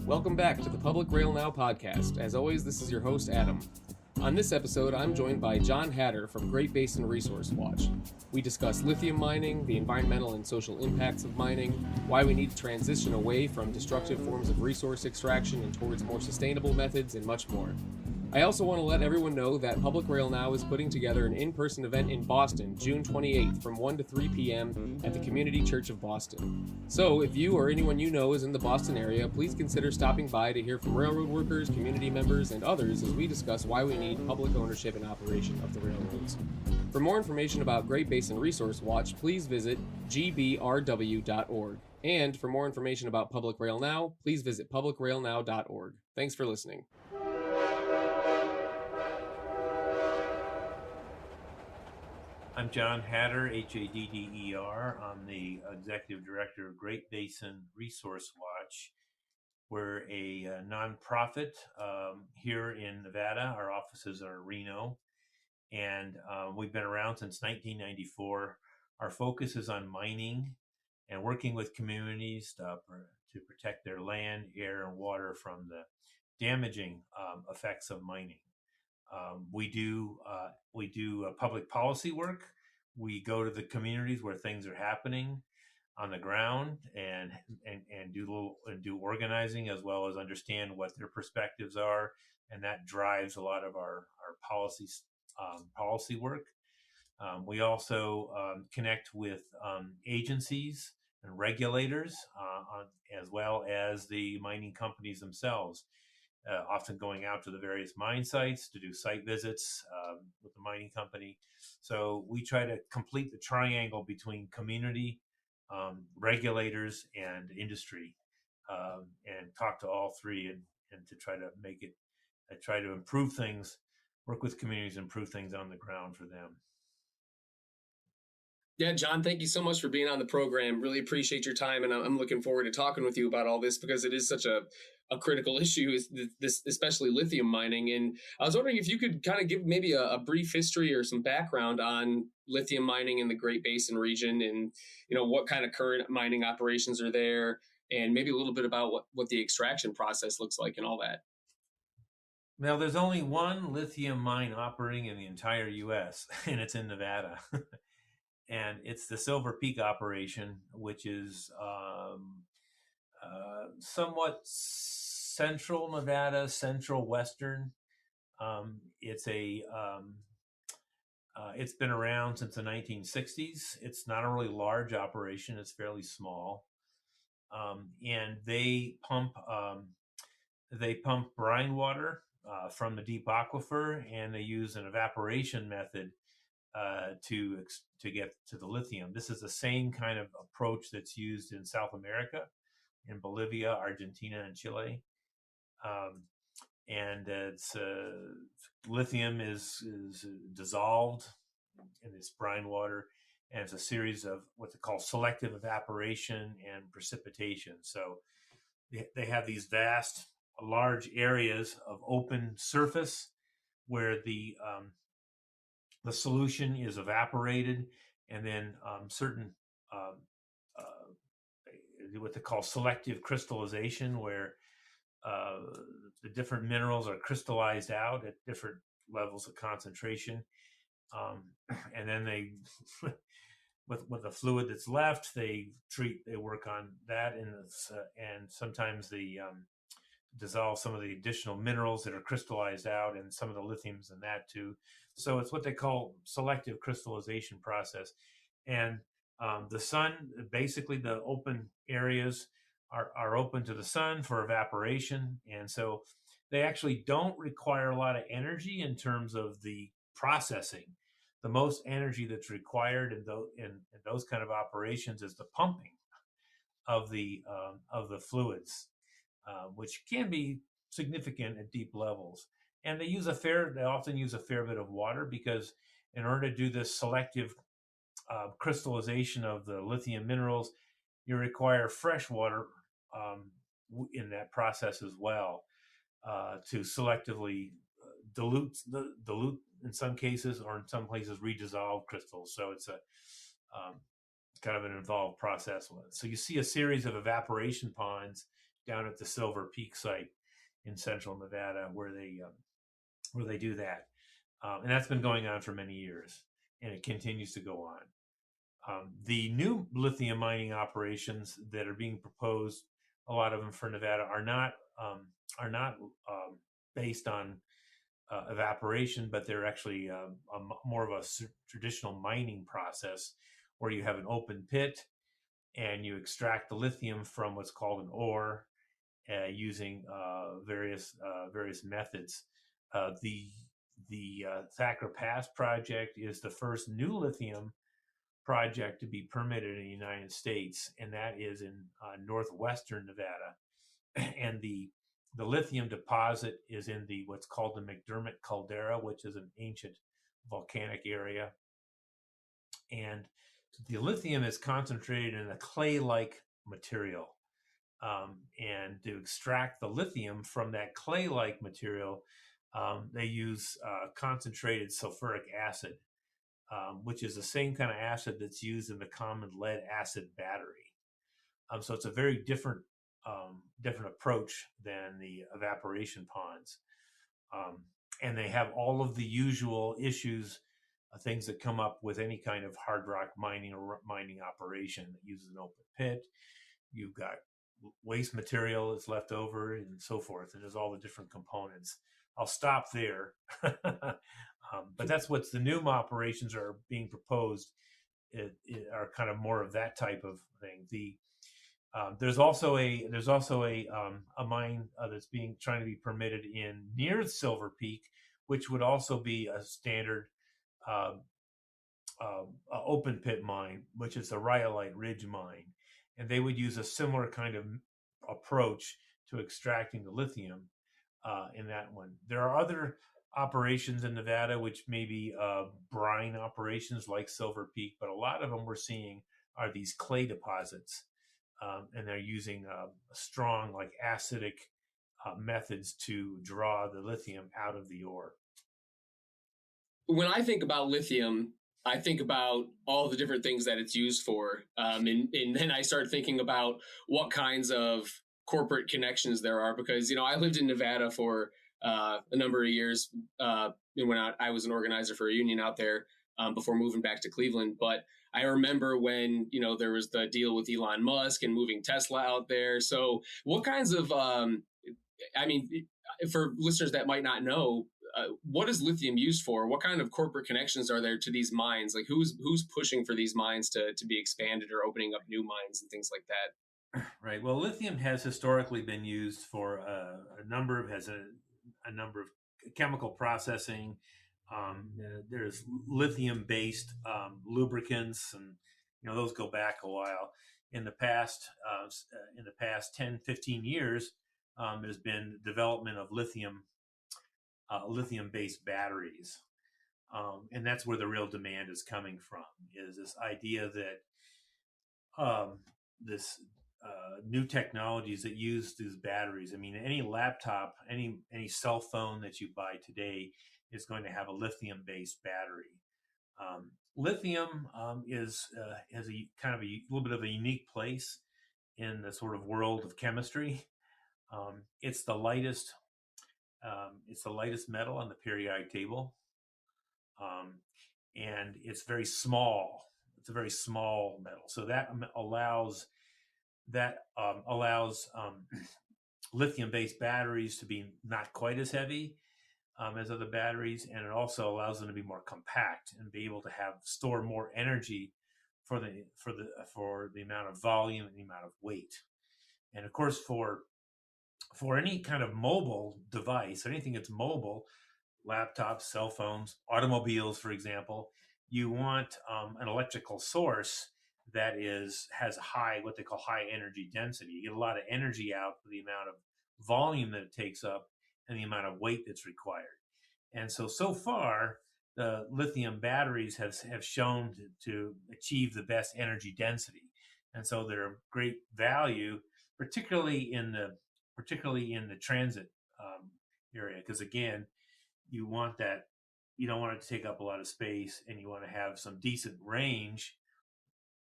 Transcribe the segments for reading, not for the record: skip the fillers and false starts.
Welcome back to the Public Rail Now podcast. As always, this is your host, Adam. On this episode, I'm joined by John Hatter from Great Basin Resource Watch. We discuss lithium mining, the environmental and social impacts of mining, why we need to transition away from destructive forms of resource extraction and towards more sustainable methods, and much more. I also want to let everyone know that Public Rail Now is putting together an in-person event in Boston, June 28th from 1 to 3 p.m. at the Community Church of Boston. So if you or anyone you know is in the Boston area, please consider stopping by to hear from railroad workers, community members, and others as we discuss why we need public ownership and operation of the railroads. For more information about Great Basin Resource Watch, please visit gbrw.org. And for more information about Public Rail Now, please visit publicrailnow.org. Thanks for listening. I'm John Hatter, Hadder. I'm the Executive Director of Great Basin Resource Watch. We're a nonprofit here in Nevada. Our offices are in Reno, and we've been around since 1994. Our focus is on mining and working with communities to protect their land, air, and water from the damaging effects of mining. We do public policy work. We go to the communities where things are happening on the ground and do organizing, as well as understand what their perspectives are, and that drives a lot of our policy work. We also connect with agencies and regulators, as well as the mining companies themselves. Often going out to the various mine sites to do site visits with the mining company. So we try to complete the triangle between community, regulators, and industry, and talk to all three and to try to make it, try to improve things, work with communities, improve things on the ground for them. Yeah, John, thank you so much for being on the program. Really appreciate your time, and I'm looking forward to talking with you about all this because it is such a critical issue, this especially lithium mining. And I was wondering if you could kind of give maybe a brief history or some background on lithium mining in the Great Basin region, and what kind of current mining operations are there, and maybe a little bit about what the extraction process looks like and all that. Well, there's only one lithium mine operating in the entire U.S., and it's in Nevada. And it's the Silver Peak operation, which is somewhat central Nevada, central western. It's been around since the 1960s. It's not a really large operation. It's fairly small. And they pump brine water from the deep aquifer, and they use an evaporation method to get to the lithium. This is the same kind of approach that's used in South America, in Bolivia, Argentina, and Chile. And it's lithium is dissolved in this brine water, and it's a series of what they call selective evaporation and precipitation. So they have these vast, large areas of open surface where the solution is evaporated, and then certain what they call selective crystallization, where the different minerals are crystallized out at different levels of concentration, and then they with the fluid that's left, they work on that, and sometimes they dissolve some of the additional minerals that are crystallized out, and some of the lithiums in that too. So it's what they call selective crystallization process. And the sun, basically the open areas are open to the sun for evaporation. And so they actually don't require a lot of energy in terms of the processing. The most energy that's required in those kind of operations is the pumping of the fluids, which can be significant at deep levels. And they often use a fair bit of water, because in order to do this selective crystallization of the lithium minerals, you require fresh water in that process as well, to selectively dilute in some cases, or in some places redissolve crystals. So it's a kind of an involved process. So you see a series of evaporation ponds down at the Silver Peak site in central Nevada, where they do that, and that's been going on for many years, and it continues to go on. The new lithium mining operations that are being proposed, a lot of them for Nevada, are not based on evaporation, but they're actually more of a traditional mining process, where you have an open pit and you extract the lithium from what's called an ore using various methods. The Thacker Pass project is the first new lithium project to be permitted in the United States, and that is in northwestern Nevada. And the lithium deposit is in the what's called the McDermott caldera, which is an ancient volcanic area. And the lithium is concentrated in a clay-like material. And to extract the lithium from that clay-like material, they use concentrated sulfuric acid, which is the same kind of acid that's used in the common lead acid battery. So it's a very different approach than the evaporation ponds. And they have all of the usual issues, things that come up with any kind of hard rock mining or mining operation that uses an open pit. You've got waste material that's left over and so forth, and there's all the different components. I'll stop there. But that's what's the new operations are being proposed. It are kind of more of that type of thing. There's also a mine that's trying to be permitted in near Silver Peak, which would also be a standard open pit mine, which is the Rhyolite Ridge mine, and they would use a similar kind of approach to extracting the lithium in that one. There are other operations in Nevada which may be brine operations like Silver Peak, but a lot of them we're seeing are these clay deposits. And they're using strong, like acidic methods to draw the lithium out of the ore. When I think about lithium, I think about all the different things that it's used for. And then I start thinking about what kinds of corporate connections there are, because, I lived in Nevada for a number of years when I was an organizer for a union out there before moving back to Cleveland. But I remember when, there was the deal with Elon Musk and moving Tesla out there. So what kinds of, for listeners that might not know, what is lithium used for? What kind of corporate connections are there to these mines? Like who's pushing for these mines to be expanded or opening up new mines and things like that? Right. Well, lithium has historically been used for a number of chemical processing. There's lithium-based lubricants, and those go back a while. In the past 10, 15 years, there's been development of lithium-based batteries, and that's where the real demand is coming from. Is this idea that this new technologies that use these batteries? I mean, any laptop, any cell phone that you buy today is going to have a lithium-based battery. Lithium has a kind of a little bit of a unique place in the sort of world of chemistry. It's the lightest metal on the periodic table, and it's very small. It's a very small metal, so that allows lithium-based batteries to be not quite as heavy as other batteries, and it also allows them to be more compact and be able to store more energy for the amount of volume and the amount of weight. And of course, for any kind of mobile device, anything that's mobile, laptops, cell phones, automobiles, for example, you want an electrical source that has what they call high energy density. You get a lot of energy out for the amount of volume that it takes up and the amount of weight that's required. And so far, the lithium batteries have shown to achieve the best energy density. And so they're of great value, particularly in the transit area, because again, you don't want it to take up a lot of space, and you want to have some decent range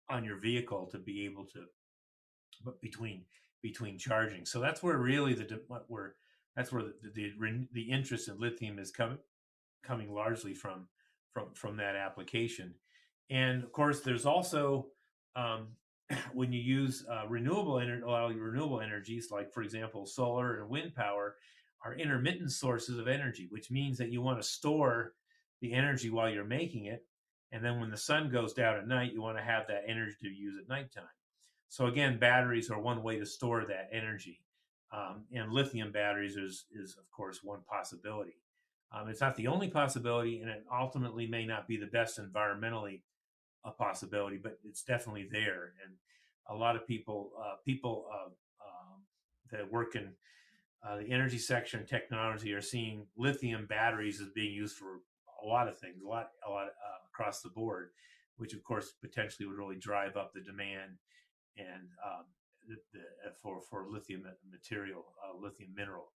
on your vehicle to be able to, but between between charging. So that's where really that's where the interest in lithium is coming largely from that application. And of course, there's also um, when you use a lot of renewable energies, like for example, solar and wind power, are intermittent sources of energy, which means that you want to store the energy while you're making it. And then when the sun goes down at night, you want to have that energy to use at nighttime. So again, batteries are one way to store that energy. And lithium batteries is of course one possibility. It's not the only possibility, and it ultimately may not be the best environmentally a possibility, but it's definitely there. And a lot of people that work in the energy sector and technology are seeing lithium batteries as being used for a lot of things, a lot across the board, which of course potentially would really drive up the demand and for lithium material, lithium mineral.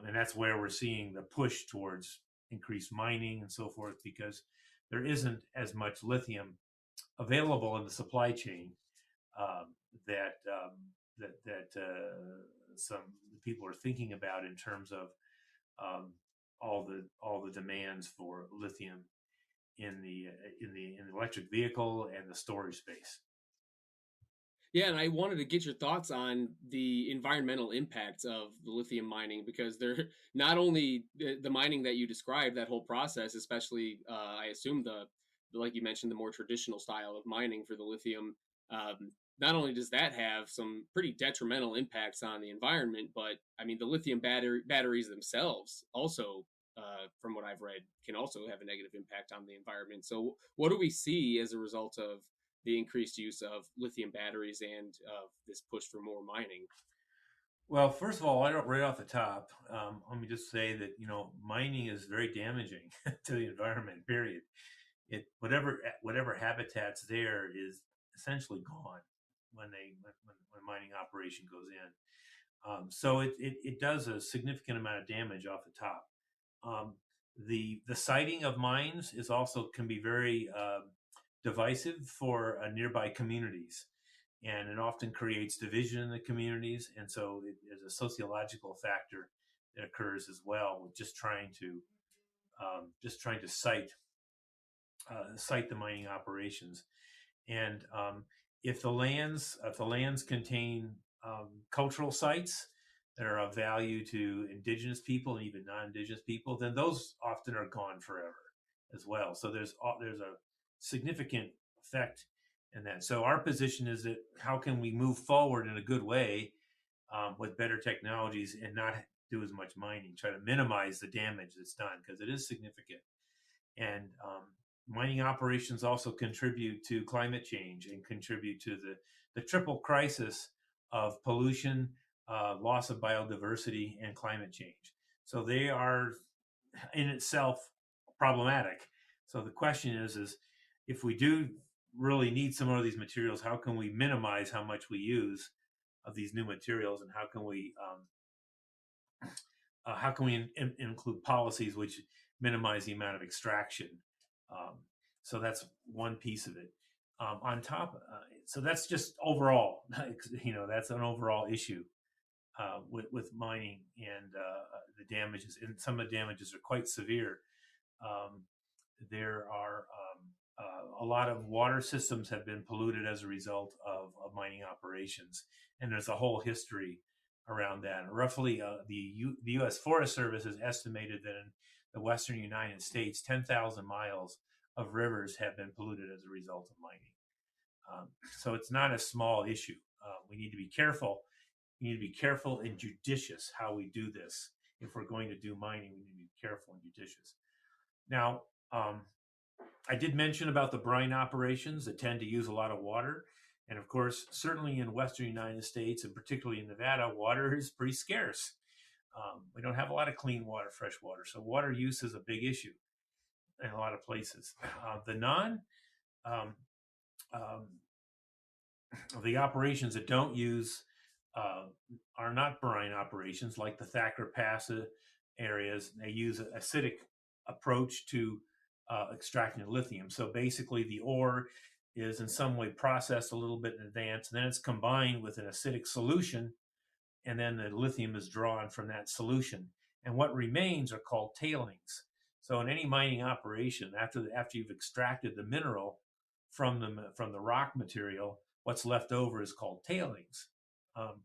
And that's where we're seeing the push towards increased mining and so forth, because there isn't as much lithium available in the supply chain um, that some people are thinking about in terms of um, all the demands for lithium in the electric vehicle and the storage space. Yeah, and I wanted to get your thoughts on the environmental impacts of the lithium mining, because they're not only the mining that you described, that whole process, especially I assume like you mentioned, the more traditional style of mining for the lithium. Not only does that have some pretty detrimental impacts on the environment, but I mean the lithium batteries themselves also, from what I've read, can also have a negative impact on the environment. So what do we see as a result of the increased use of lithium batteries and this push for more mining? Well, first of all, right off the top, let me just say that mining is very damaging to the environment. Period. It whatever habitat's there is essentially gone when mining operation goes in. So it does a significant amount of damage off the top. Um, the siting of mines is also can be very divisive for nearby communities, and it often creates division in the communities. And so there's a sociological factor that occurs as well with just trying to cite the mining operations. And if the lands contain cultural sites that are of value to indigenous people and even non-indigenous people, then those often are gone forever as well. So there's a significant effect in that. So our position is that how can we move forward in a good way with better technologies and not do as much mining, try to minimize the damage that's done, because it is significant. And mining operations also contribute to climate change and contribute to the triple crisis of pollution, loss of biodiversity, and climate change. So they are in itself problematic. So the question is if we do really need some more of these materials, how can we minimize how much we use of these new materials, and how can we include policies which minimize the amount of extraction? Um, so that's one piece of it. On top, so that's just overall. That's an overall issue with mining and the damages. And some of the damages are quite severe. Um, there are a lot of water systems have been polluted as a result of mining operations, and there's a whole history around that. Roughly, the U.S. Forest Service has estimated that in the western United States, 10,000 miles of rivers have been polluted as a result of mining. So it's not a small issue. We need to be careful. We need to be careful and judicious how we do this. If we're going to do mining, we need to be careful and judicious. Now, I did mention about the brine operations that tend to use a lot of water. And of course, certainly in Western United States, and particularly in Nevada, water is pretty scarce. We don't have a lot of clean water, fresh water. So water use is a big issue in a lot of places. Um, um, the operations that don't use are not brine operations, like the Thacker Pass areas. They use an acidic approach to extracting lithium. So basically, the ore is in some way processed a little bit in advance, and then it's combined with an acidic solution and then the lithium is drawn from that solution. And what remains are called tailings. So in any mining operation, after you've extracted the mineral from the rock material, what's left over is called tailings. Um,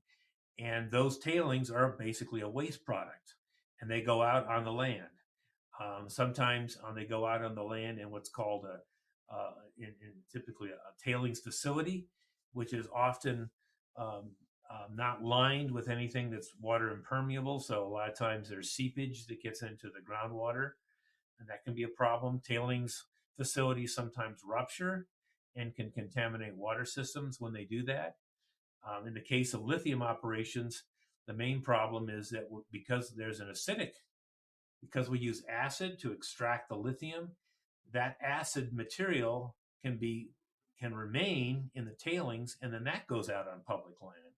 and those tailings are basically a waste product, and they go out on the land. Sometimes they go out on the land in what's called in typically a tailings facility, which is often um, not lined with anything that's water impermeable. So a lot of times there's seepage that gets into the groundwater, and that can be a problem. Tailings facilities sometimes rupture and can contaminate water systems when they do that. In the case of lithium operations, the main problem is that because there's an acidic, because we use acid to extract the lithium, that acid material can remain in the tailings, and then that goes out on public land.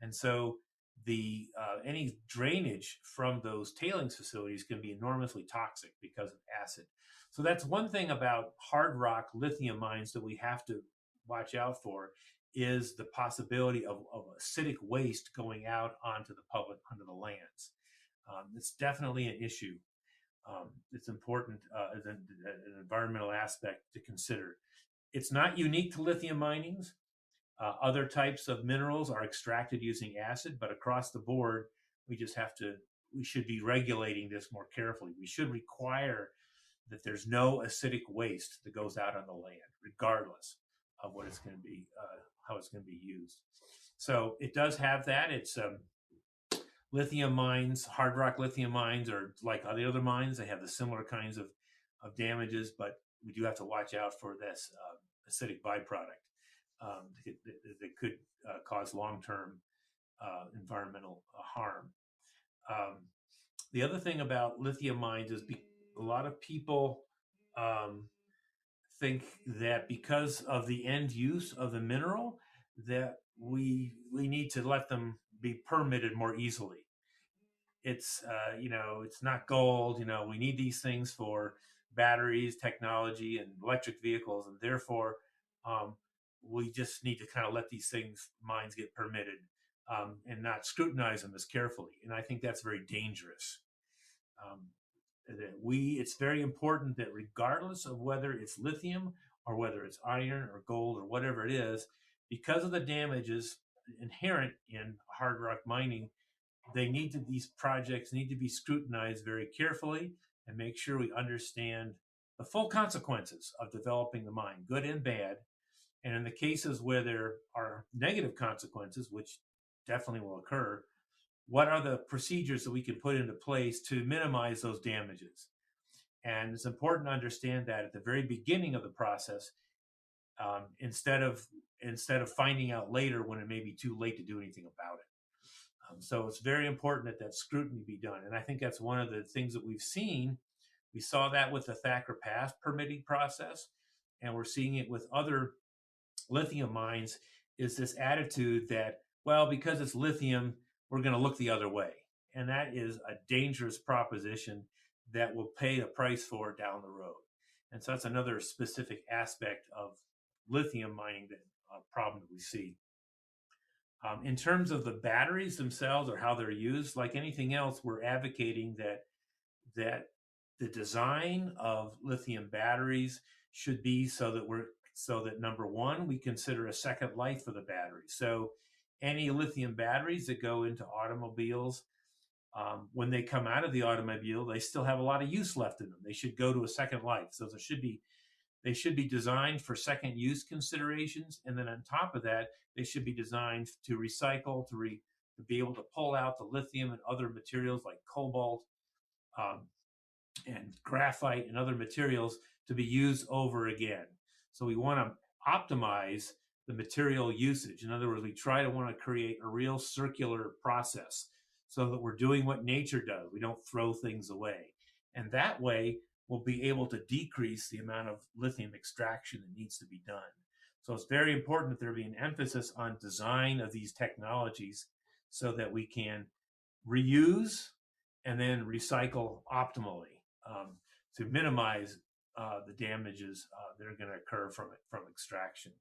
And so the any drainage from those tailings facilities can be enormously toxic because of acid. So that's one thing about hard rock lithium mines that we have to watch out for, is the possibility of acidic waste going out onto the lands. It's definitely an issue. It's important as an environmental aspect to consider. It's not unique to lithium minings. Other types of minerals are extracted using acid, but across the board, we should be regulating this more carefully. We should require that there's no acidic waste that goes out on the land, regardless of what it's going to be, how it's going to be used. So it does have that. It's lithium mines, hard rock lithium mines, are like the other mines. They have the similar kinds of damages, but we do have to watch out for this acidic byproduct that could cause long-term environmental harm. The other thing about lithium mines is a lot of people think that because of the end use of the mineral, that we need to let them be permitted more easily. It's it's not gold. We need these things for batteries, technology, and electric vehicles, and therefore we just need to kind of let these mines get permitted, and not scrutinize them as carefully. And I think that's very dangerous. It's very important that regardless of whether it's lithium or whether it's iron or gold or whatever it is, because of the damages inherent in hard rock mining, these projects need to be scrutinized very carefully and make sure we understand the full consequences of developing the mine, good and bad. And in the cases where there are negative consequences, which definitely will occur, what are the procedures that we can put into place to minimize those damages? And it's important to understand that at the very beginning of the process, instead of finding out later when it may be too late to do anything about it. So it's very important that scrutiny be done. And I think that's one of the things that we've seen. We saw that with the Thacker Pass permitting process, and we're seeing it with other lithium mines, is this attitude that, well, because it's lithium, we're going to look the other way. And that is a dangerous proposition that will pay a price for down the road. And so that's another specific aspect of lithium mining problem that we see. In terms of the batteries themselves or how they're used, like anything else, we're advocating that the design of lithium batteries should be so that number one, we consider a second life for the battery. So any lithium batteries that go into automobiles, when they come out of the automobile, they still have a lot of use left in them. They should go to a second life. So they should be designed for second use considerations. And then on top of that, they should be designed to recycle, to be able to pull out the lithium and other materials like cobalt and graphite and other materials to be used over again. So we want to optimize the material usage. In other words, we want to create a real circular process so that we're doing what nature does. We don't throw things away. And that way, we'll be able to decrease the amount of lithium extraction that needs to be done. So it's very important that there be an emphasis on design of these technologies so that we can reuse and then recycle optimally to minimize the damages that are going to occur from extraction.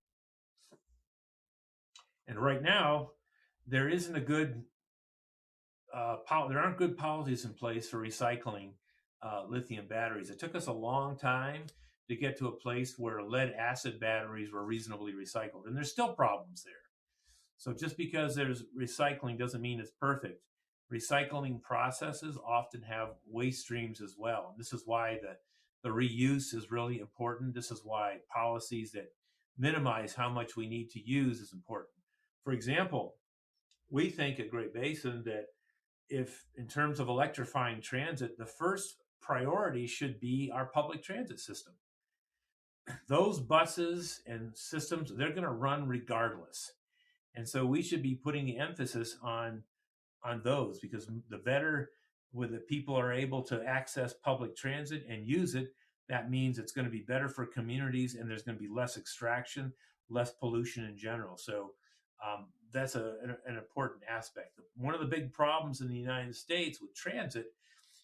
And right now, there isn't a good there aren't good policies in place for recycling lithium batteries. It took us a long time to get to a place where lead acid batteries were reasonably recycled, and there's still problems there. So just because there's recycling doesn't mean it's perfect. Recycling processes often have waste streams as well. And this is why the reuse is really important. This is why policies that minimize how much we need to use is important. For example, we think at Great Basin that if, in terms of electrifying transit, the first priority should be our public transit system. Those buses and systems, they're going to run regardless. And so we should be putting the emphasis on those, because the better with the people are able to access public transit and use it, that means it's going to be better for communities, and there's going to be less extraction, less pollution in general. So that's an important aspect. One of the big problems in the United States with transit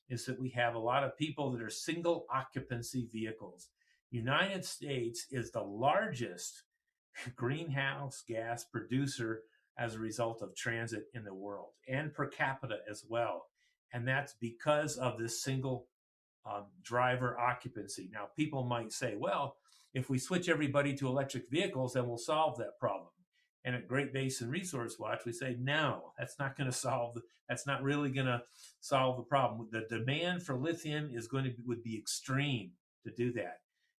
is that we have a lot of people that are single occupancy vehicles. United States is the largest greenhouse gas producer as a result of transit in the world, and per capita as well. And that's because of this single driver occupancy. Now, people might say, well, if we switch everybody to electric vehicles, then we'll solve that problem. And at Great Basin Resource Watch, we say, no, that's not going to that's not really going to solve the problem. The demand for lithium would be extreme to do that.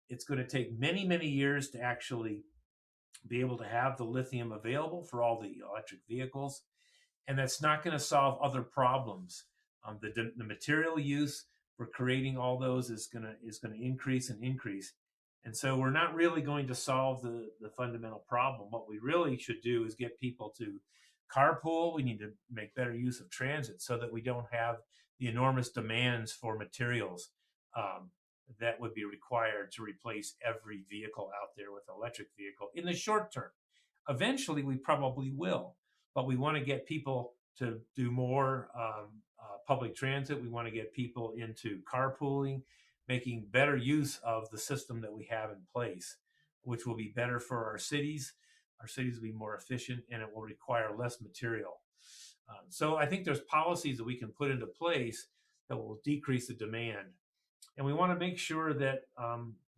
It's going to take many, many years to actually be able to have the lithium available for all the electric vehicles. And that's not going to solve other problems. The material use for creating all those is going to increase and increase. And so we're not really going to solve the fundamental problem. What we really should do is get people to carpool. We need to make better use of transit so that we don't have the enormous demands for materials that would be required to replace every vehicle out there with an electric vehicle in the short term. Eventually, we probably will, but we want to get people to do more public transit. We want to get people into carpooling, making better use of the system that we have in place, which will be better for our cities. Our cities will be more efficient, and it will require less material. So I think there's policies that we can put into place that will decrease the demand. And we want to make sure that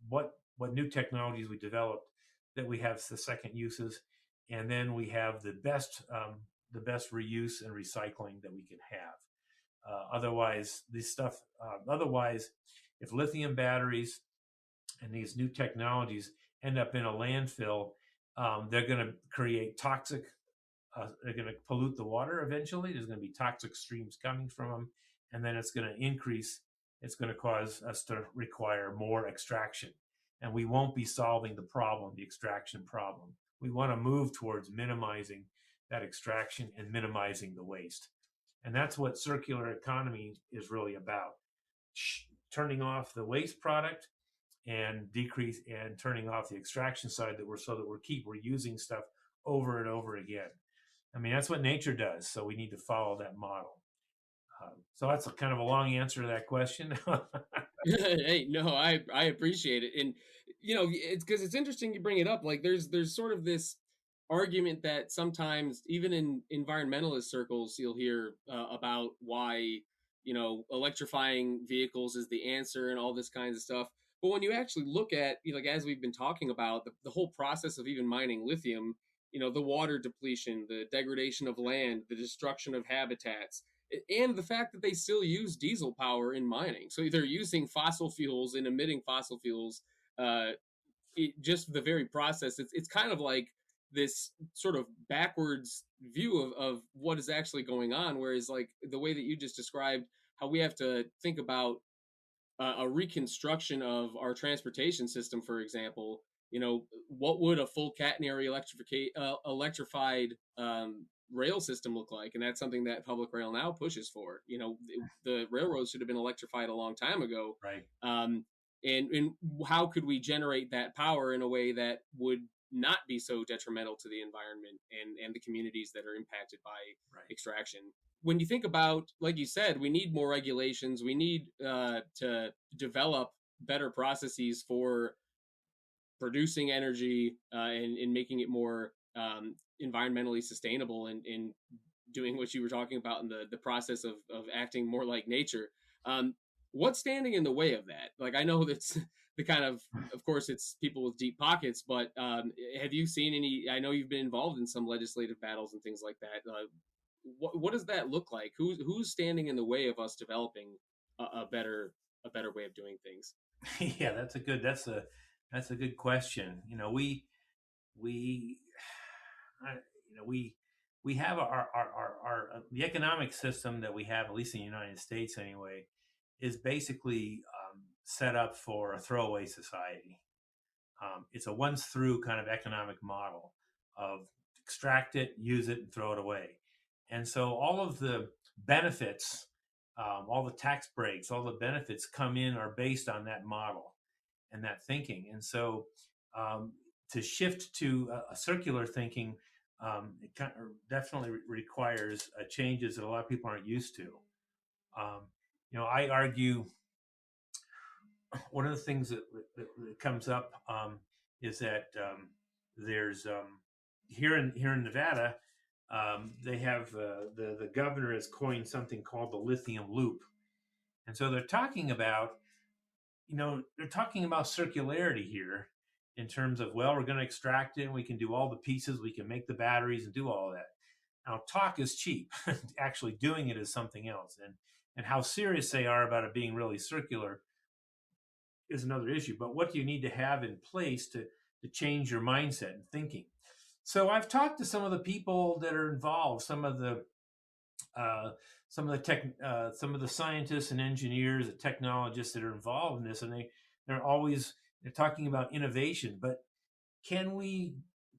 what new technologies we develop, that we have the second uses, and then we have the best reuse and recycling that we can have. Otherwise, if lithium batteries and these new technologies end up in a landfill, they're going to create toxic. They're going to pollute the water eventually. There's going to be toxic streams coming from them, and then it's going to increase. It's going to cause us to require more extraction, and we won't be solving the extraction problem. We want to move towards minimizing that extraction and minimizing the waste. And that's what circular economy is really about. Turning off the waste product and turning off the extraction side so that we keep reusing stuff over and over again. I mean, that's what nature does. So we need to follow that model. So that's a kind of a long answer to that question. Hey, no, I appreciate it. And, it's because it's interesting you bring it up. Like there's sort of this argument that sometimes even in environmentalist circles, you'll hear about why, electrifying vehicles is the answer and all this kinds of stuff. But when you actually look at, like, as we've been talking about the whole process of even mining lithium, the water depletion, the degradation of land, the destruction of habitats, and the fact that they still use diesel power in mining. So they're using fossil fuels and emitting fossil fuels. Just the very process, it's kind of like this sort of backwards view of what is actually going on. Whereas, like, the way that you just described how we have to think about a reconstruction of our transportation system, for example, what would a full catenary electrified rail system look like? And that's something that Public Rail now pushes for. The railroads should have been electrified a long time ago. Right. And how could we generate that power in a way that would not be so detrimental to the environment and the communities that are impacted by extraction? When you think about, like you said, we need more regulations. We need to develop better processes for producing energy and making it more environmentally sustainable and doing what you were talking about in the process of acting more like nature. Um, what's standing in the way of that? Like, I know that's the kind of course, it's people with deep pockets, but have you seen any? I know you've been involved in some legislative battles and things like that. What does that look like? Who's standing in the way of us developing a better way of doing things? Yeah, that's a good question. We we have our the economic system that we have, at least in the United States anyway, is basically set up for a throwaway society. It's a once through kind of economic model of extract it, use it, and throw it away. And so all of the benefits, all the tax breaks, all the benefits come in are based on that model and that thinking. And so to shift to a circular thinking, it definitely requires changes that a lot of people aren't used to. I argue one of the things that comes up is that there's here in Nevada, they have the governor has coined something called the lithium loop, and so they're talking about circularity here in terms of, well, we're going to extract it and we can do all the pieces, we can make the batteries and do all of that. Now, talk is cheap. Actually doing it is something else, and how serious they are about it being really circular is another issue. But what do you need to have in place to change your mindset and thinking? So I've talked to some of the people that are involved, some of the scientists and engineers and technologists that are involved in this, and they're talking about innovation. But can we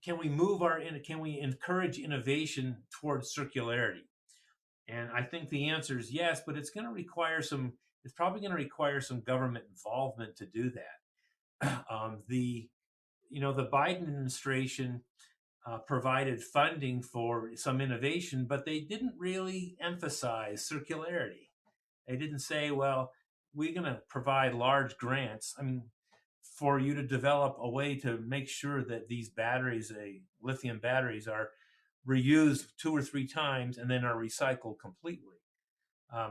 encourage innovation towards circularity? And I think the answer is yes, but it's probably going to require some government involvement to do that. The Biden administration provided funding for some innovation, but they didn't really emphasize circularity. They didn't say, well, we're going to provide large grants. I mean, for you to develop a way to make sure that these batteries, lithium batteries, are reused 2 or 3 times and then are recycled completely.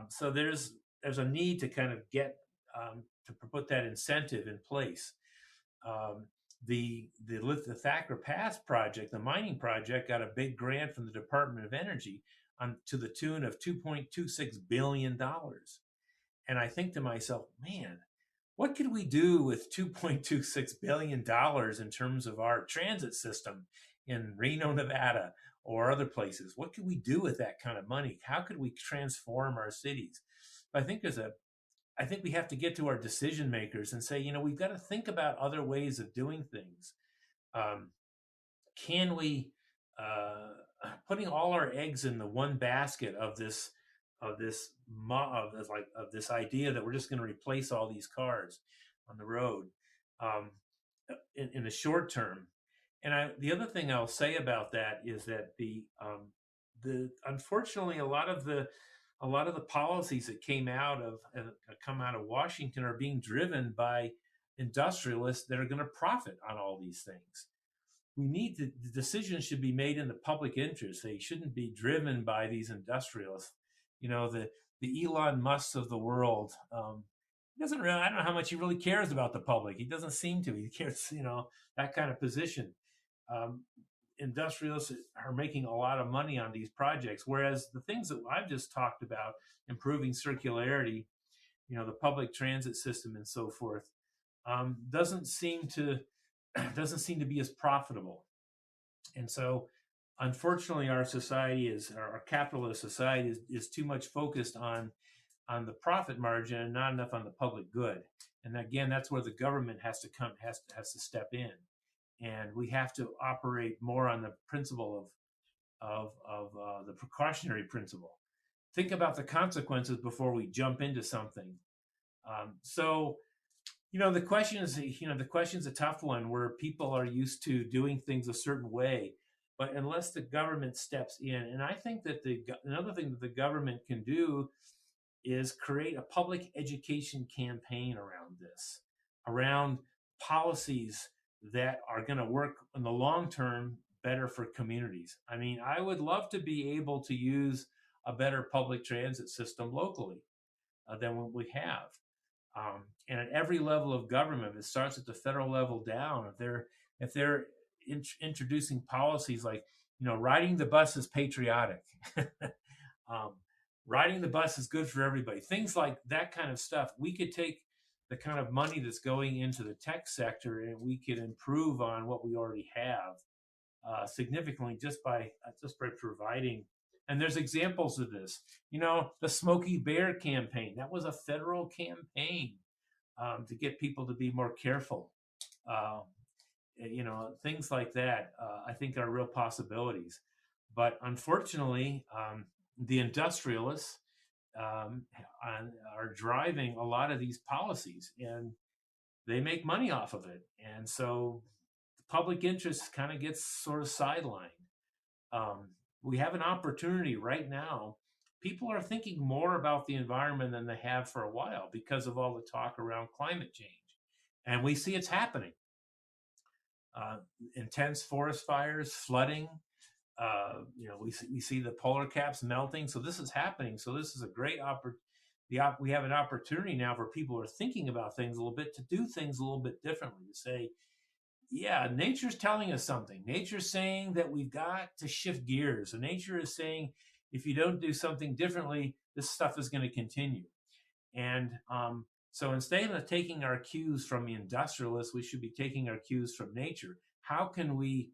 So there's a need to kind of get to put that incentive in place. The Thacker Pass project, the mining project, got a big grant from the Department of Energy to the tune of $2.26 billion. And I think to myself, man, what could we do with $2.26 billion in terms of our transit system in Reno, Nevada, or other places? What could we do with that kind of money? How could we transform our cities? I think we have to get to our decision makers and say, we've got to think about other ways of doing things. Can we, putting all our eggs in the one basket of this idea that we're just going to replace all these cars on the road in the short term? And the other thing I'll say about that is that unfortunately a lot of the policies that come out of Washington are being driven by industrialists that are going to profit on all these things. The decisions should be made in the public interest. They shouldn't be driven by these industrialists. The Elon Musks of the world. Doesn't really. I don't know how much he really cares about the public. He doesn't seem to. He cares, that kind of position. Industrialists are making a lot of money on these projects, whereas the things that I've just talked about, improving circularity, the public transit system and so forth, doesn't seem to be as profitable. And so, unfortunately, our capitalist society is too much focused on the profit margin and not enough on the public good. And again, that's where the government has to step in. And we have to operate more on the principle of the precautionary principle. Think about the consequences before we jump into something. The question's a tough one, where people are used to doing things a certain way, but unless the government steps in, and I think that another thing that the government can do is create a public education campaign around this, around policies that are going to work in the long term better for communities. I mean, I would love to be able to use a better public transit system locally than what we have. And at every level of government, it starts at the federal level down. If they're introducing policies like, riding the bus is patriotic, um, riding the bus is good for everybody, things like that kind of stuff, we could take the kind of money that's going into the tech sector and we could improve on what we already have significantly just by providing. And there's examples of this. The Smokey Bear campaign, that was a federal campaign to get people to be more careful. Um, things like that, I think are real possibilities. But unfortunately, the industrialists are driving a lot of these policies, and they make money off of it. And so the public interest kind of gets sort of sidelined. Um, we have an opportunity right now. People are thinking more about the environment than they have for a while because of all the talk around climate change. And we see it's happening. Intense forest fires, flooding. We see the polar caps melting. So this is happening. So this is a great opportunity. We have an opportunity now for people who are thinking about things a little bit to do things a little bit differently. To say, yeah, nature's telling us something. Nature's saying that we've got to shift gears. And nature is saying, if you don't do something differently, this stuff is going to continue. And so instead of taking our cues from the industrialists, we should be taking our cues from nature. How can we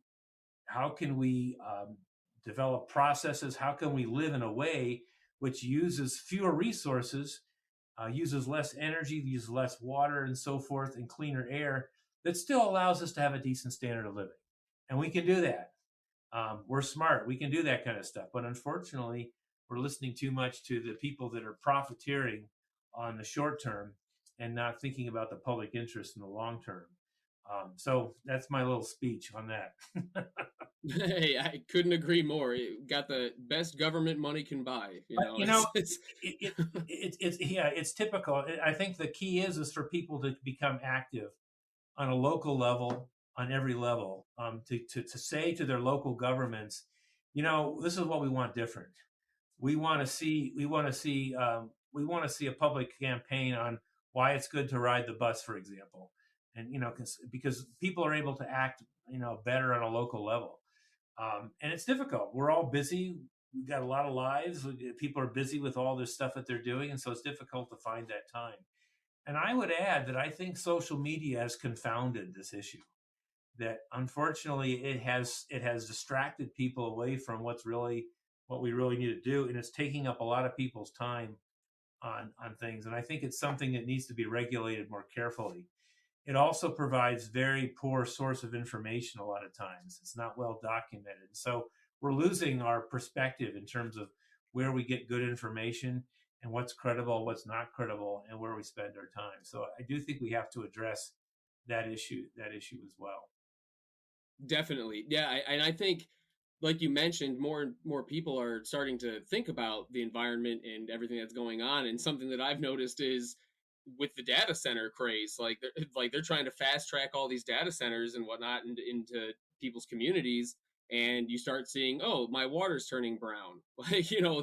develop processes? How can we live in a way which uses fewer resources, uses less energy, uses less water and so forth, and cleaner air, that still allows us to have a decent standard of living? And we can do that. We're smart. We can do that kind of stuff. But unfortunately, we're listening too much to the people that are profiteering on the short term and not thinking about the public interest in the long term. So that's my little speech on that. Hey, I couldn't agree more. It got the best government money can buy. It's typical. I think the key is for people to become active on a local level, on every level, to say to their local governments, this is what we want different. We want to see a public campaign on why it's good to ride the bus, for example, and because people are able to act better on a local level, and it's difficult. We're all busy. We've got a lot of lives. People are busy with all this stuff that they're doing, and so it's difficult to find that time. And I would add that I think social media has confounded this issue. That unfortunately it has distracted people away from what we really need to do, and it's taking up a lot of people's time on things. And I think it's something that needs to be regulated more carefully. It also provides very poor source of information a lot of times. It's not well documented. So we're losing our perspective in terms of where we get good information and what's credible, what's not credible, and where we spend our time. So I do think we have to address that issue as well. Definitely. Yeah. And I think, like you mentioned, more and more people are starting to think about the environment and everything that's going on. And something that I've noticed is with the data center craze, they're trying to fast track all these data centers and whatnot into people's communities. And you start seeing, oh, my water's turning brown,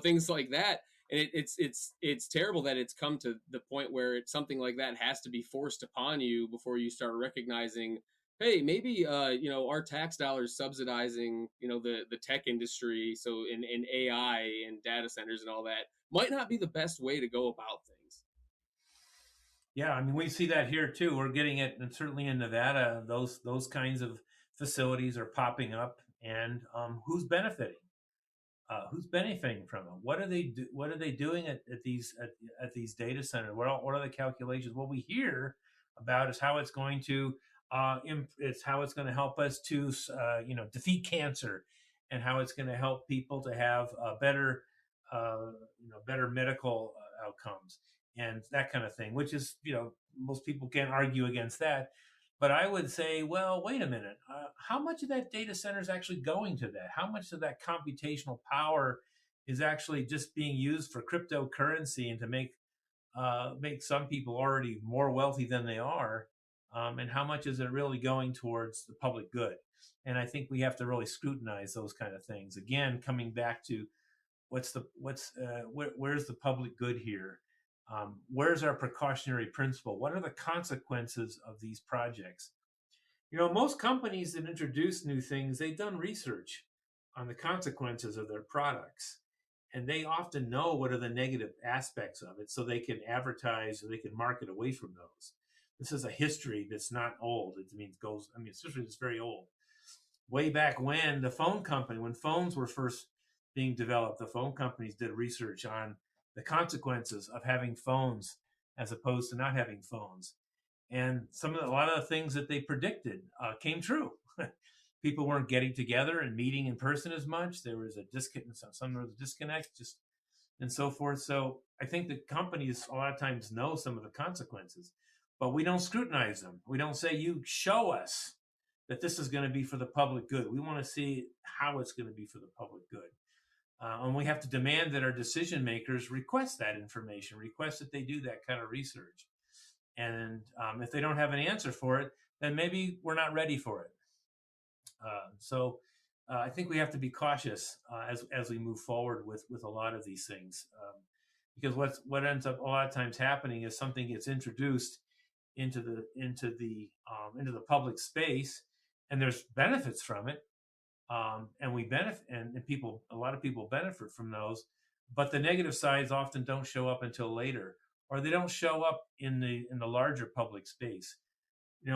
things like that. And it's terrible that it's come to the point where something like that has to be forced upon you before you start recognizing, hey, maybe our tax dollars subsidizing the tech industry, so in AI and data centers and all that might not be the best way to go about things. Yeah, I mean, we see that here too. We're getting it, and certainly in Nevada, those kinds of facilities are popping up. And who's benefiting? Who's benefiting from them? What are they doing at these data centers? What are the calculations? What we hear about is how it's going to help us to defeat cancer, and how it's going to help people to have better medical outcomes and that kind of thing. Which is, most people can't argue against that. But I would say, well, wait a minute. How much of that data center is actually going to that? How much of that computational power is actually just being used for cryptocurrency and to make some people already more wealthy than they are? and how much is it really going towards the public good. And I think we have to really scrutinize those kind of things. Again, coming back to where's the public good here? Where's our precautionary principle? What are the consequences of these projects? Most companies that introduce new things, they've done research on the consequences of their products. And they often know what are the negative aspects of it so they can advertise or they can market away from those. This is a history that's not old. It's history that's very old. Way back when when phones were first being developed, the phone companies did research on the consequences of having phones as opposed to not having phones. And a lot of the things that they predicted came true. People weren't getting together and meeting in person as much. There was a disconnect, just and so forth. So I think that companies a lot of times know some of the consequences, but we don't scrutinize them. We don't say, you show us that this is going to be for the public good. We want to see how it's going to be for the public good. And we have to demand that our decision makers request that information, request that they do that kind of research. And if they don't have an answer for it, then maybe we're not ready for it. So I think we have to be cautious as we move forward with a lot of these things, because what ends up a lot of times happening is something gets introduced into the public space, and there's benefits from it, and we benefit, and a lot of people benefit from those, but the negative sides often don't show up until later, or they don't show up in the larger public space.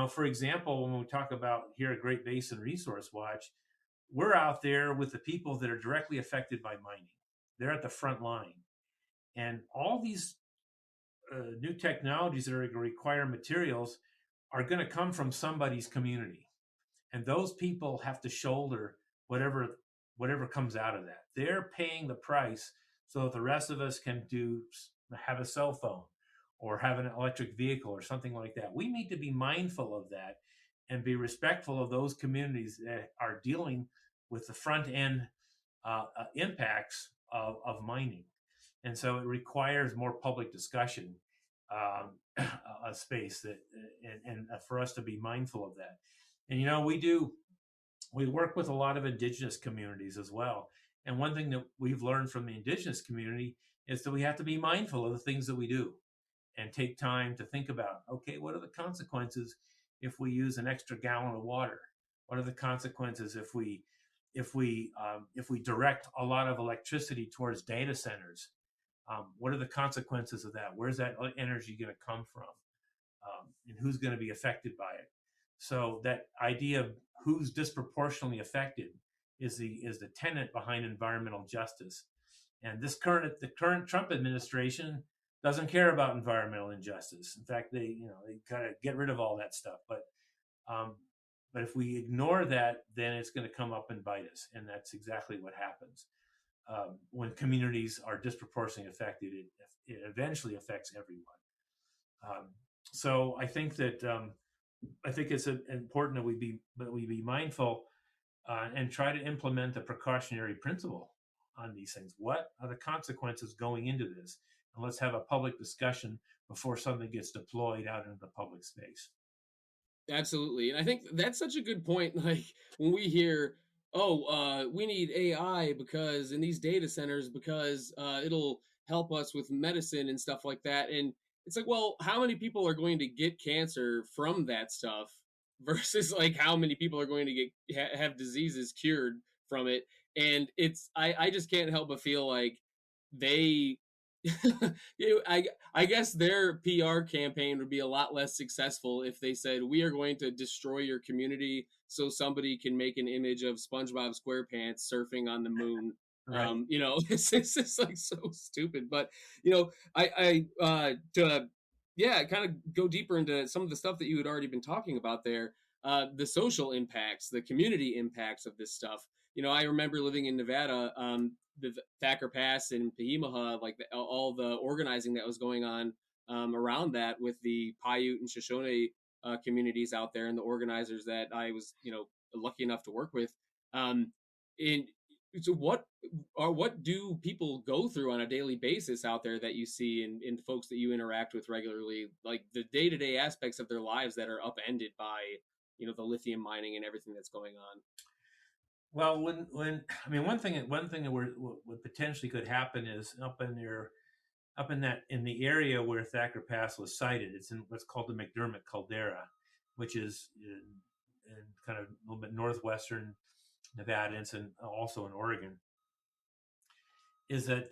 For example, when we talk about here at Great Basin Resource Watch, we're out there with the people that are directly affected by mining. They're at the front line. And all these new technologies that are going to require materials are going to come from somebody's community. And those people have to shoulder whatever comes out of that. They're paying the price so that the rest of us can have a cell phone or have an electric vehicle or something like that. We need to be mindful of that and be respectful of those communities that are dealing with the front end impacts of mining. And so it requires more public discussion, a space and for us to be mindful of that. And we work with a lot of indigenous communities as well. And one thing that we've learned from the indigenous community is that we have to be mindful of the things that we do and take time to think about, okay, what are the consequences if we use an extra gallon of water? What are the consequences if we direct a lot of electricity towards data centers? What are the consequences of that? Where's that energy going to come from? And who's going to be affected by it? So that idea of who's disproportionately affected is the tenet behind environmental justice. And the current Trump administration doesn't care about environmental injustice. In fact, they kind of get rid of all that stuff. But if we ignore that, then it's going to come up and bite us, and that's exactly what happens. When communities are disproportionately affected, it eventually affects everyone. So I think that it's important that we be mindful and try to implement a precautionary principle on these things. What are the consequences going into this? And let's have a public discussion before something gets deployed out into the public space. Absolutely. And I think that's such a good point. Like when we hear, we need AI because in these data centers, because it'll help us with medicine and stuff like that. And it's like, well, how many people are going to get cancer from that stuff versus like how many people are going to have diseases cured from it? And I just can't help but feel like they I guess their PR campaign would be a lot less successful if they said, we are going to destroy your community so somebody can make an image of SpongeBob SquarePants surfing on the moon. Right. It's just like so stupid. But I kind of go deeper into some of the stuff that you had already been talking about there. The social impacts, the community impacts of this stuff. I remember living in Nevada, the Thacker Pass and Pahemaha, like all the organizing that was going on around that with the Paiute and Shoshone communities out there and the organizers that I was, lucky enough to work with. And So what do people go through on a daily basis out there that you see in folks that you interact with regularly, like the day-to-day aspects of their lives that are upended by, the lithium mining and everything that's going on? Well, when I mean, one thing that would potentially could happen is up in the area where Thacker Pass was sited. It's in what's called the McDermott caldera, which is in kind of a little bit northwestern Nevada, and also in Oregon. Is that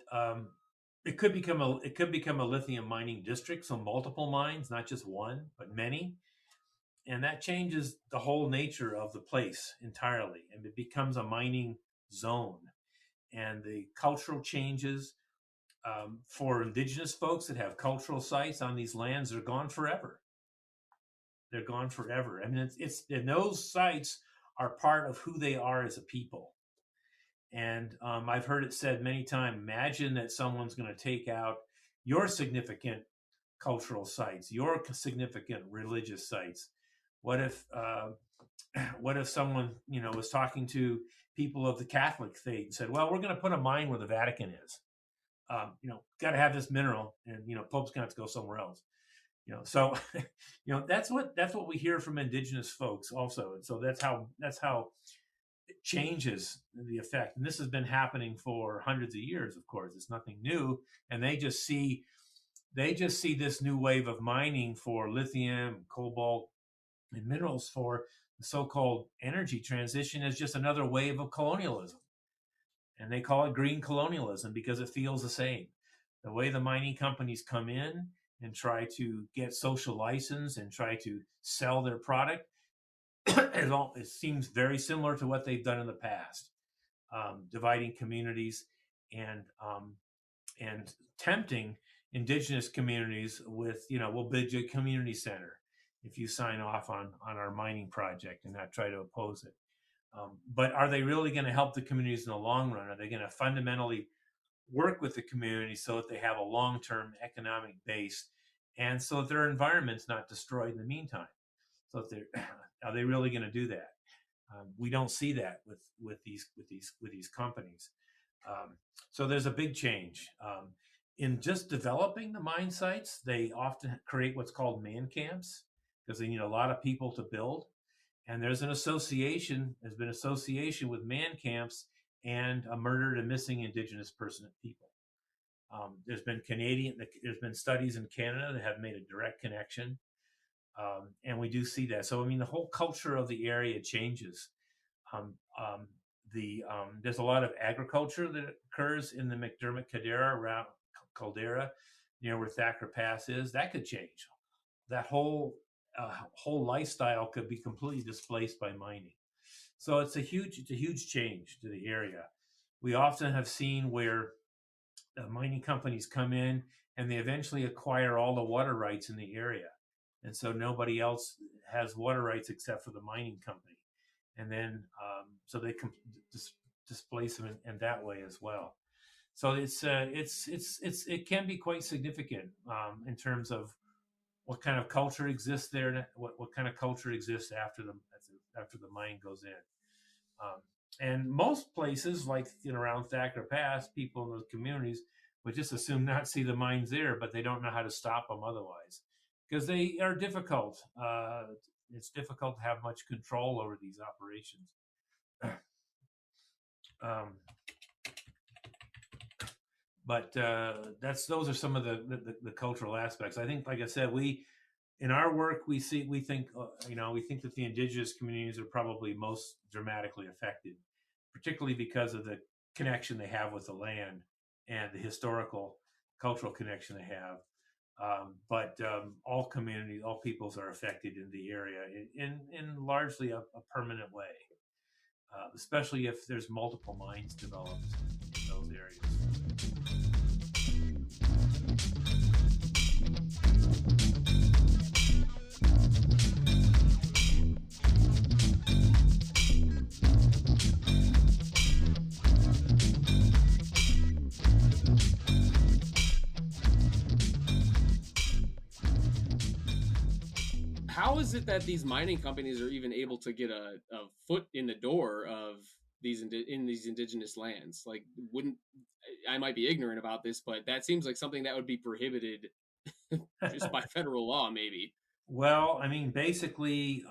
it could become a lithium mining district, so multiple mines, not just one, but many, and that changes the whole nature of the place entirely, and it becomes a mining zone, and the cultural changes for indigenous folks that have cultural sites on these lands are gone forever. They're gone forever. I mean, it's and those sites are part of who they are as a people. And I've heard it said many times, imagine that someone's going to take out your significant cultural sites, your significant religious sites. What if someone, was talking to people of the Catholic faith and said, well, we're going to put a mine where the Vatican is. Got to have this mineral, and, Pope's going to have to go somewhere else. So, that's what we hear from indigenous folks also. And so that's how it changes the effect. And this has been happening for hundreds of years, of course. It's nothing new. And they just see this new wave of mining for lithium, cobalt, and minerals for the so-called energy transition as just another wave of colonialism. And they call it green colonialism because it feels the same. The way the mining companies come in and try to get social license and try to sell their product, it seems very similar to what they've done in the past, dividing communities and tempting indigenous communities with, we'll build you a community center if you sign off on our mining project, and not try to oppose it. But are they really going to help the communities in the long run? Are they going to fundamentally work with the community so that they have a long-term economic base, and so that their environment's not destroyed in the meantime? So are they really going to do that? We don't see that with these companies. So there's a big change in just developing the mine sites. They often create what's called man camps because they need a lot of people to build. And there's been association with man camps and a murdered and missing indigenous people. There's been studies in Canada that have made a direct connection. And we do see that. So, I mean, the whole culture of the area changes. There's a lot of agriculture that occurs in the McDermott caldera near where Thacker Pass is. That could change. That whole lifestyle could be completely displaced by mining. So it's a huge change to the area. We often have seen where mining companies come in and they eventually acquire all the water rights in the area. And so nobody else has water rights except for the mining company. And then, so they displace them in that way as well. So it can be quite significant in terms of what kind of culture exists there, what kind of culture exists after the mine goes in. And most places, like around Thacker Pass, people in those communities would just assume not see the mines there, but they don't know how to stop them otherwise, because they are difficult. It's difficult to have much control over these operations. But those are some of the cultural aspects. I think, like I said, in our work we think that the indigenous communities are probably most dramatically affected, particularly because of the connection they have with the land and the historical, cultural connection they have. But all communities, all peoples are affected in the area in largely a permanent way, especially if there's multiple mines developed in those areas. How is it that these mining companies are even able to get a foot in the door of in these indigenous lands? Like, wouldn't I might be ignorant about this, but that seems like something that would be prohibited just by federal law, maybe. Well, I mean, basically,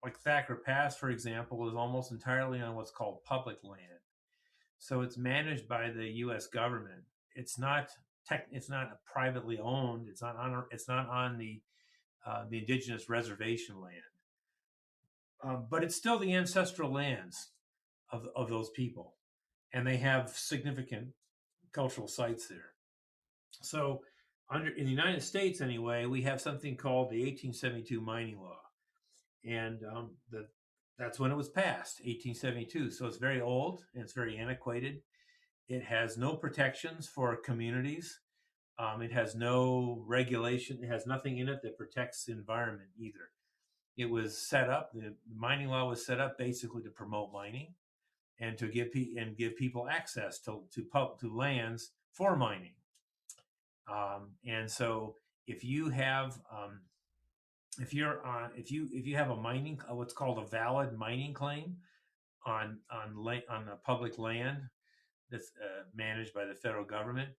like Thacker Pass, for example, is almost entirely on what's called public land. So it's managed by the U.S. government. It's not it's not privately owned. It's not on the indigenous reservation land. But it's still the ancestral lands of those people, and they have significant cultural sites there. So, in the United States, anyway, we have something called the 1872 mining law, and that's when it was passed, 1872. So it's very old and it's very antiquated. It has no protections for communities. It has no regulation. It has nothing in it that protects the environment either. It was set up. The mining law was set up basically to promote mining and to give people access to lands for mining. And so, if you have if you have a mining what's called a valid mining claim on a public land that's managed by the federal government,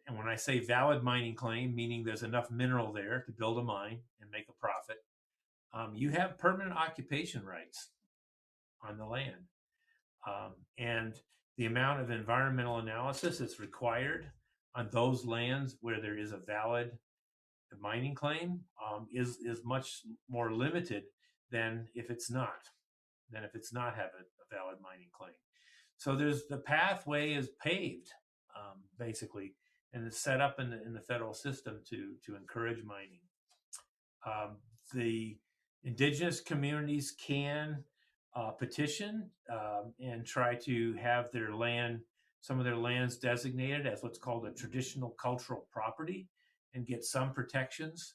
and when I say valid mining claim, meaning there's enough mineral there to build a mine and make a profit, you have permanent occupation rights on the land. And the amount of environmental analysis that's required on those lands where there is a valid mining claim is much more limited than if it's not have a valid mining claim. So the pathway is paved, basically, and it's set up in the federal system to encourage mining. The indigenous communities can petition and try to have some of their lands designated as what's called a traditional cultural property and get some protections.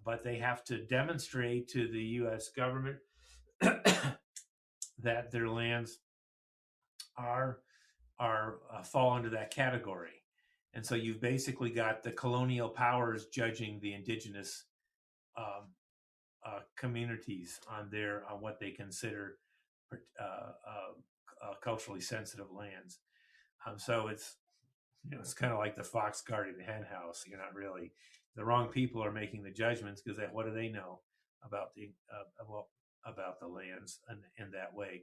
But they have to demonstrate to the U.S. government that their lands fall into that category. And so you've basically got the colonial powers judging the indigenous communities on what they consider culturally sensitive lands. So it's kind of like the fox guarding the hen house. You're not really, the wrong people are making the judgments because what do they know about the lands in that way?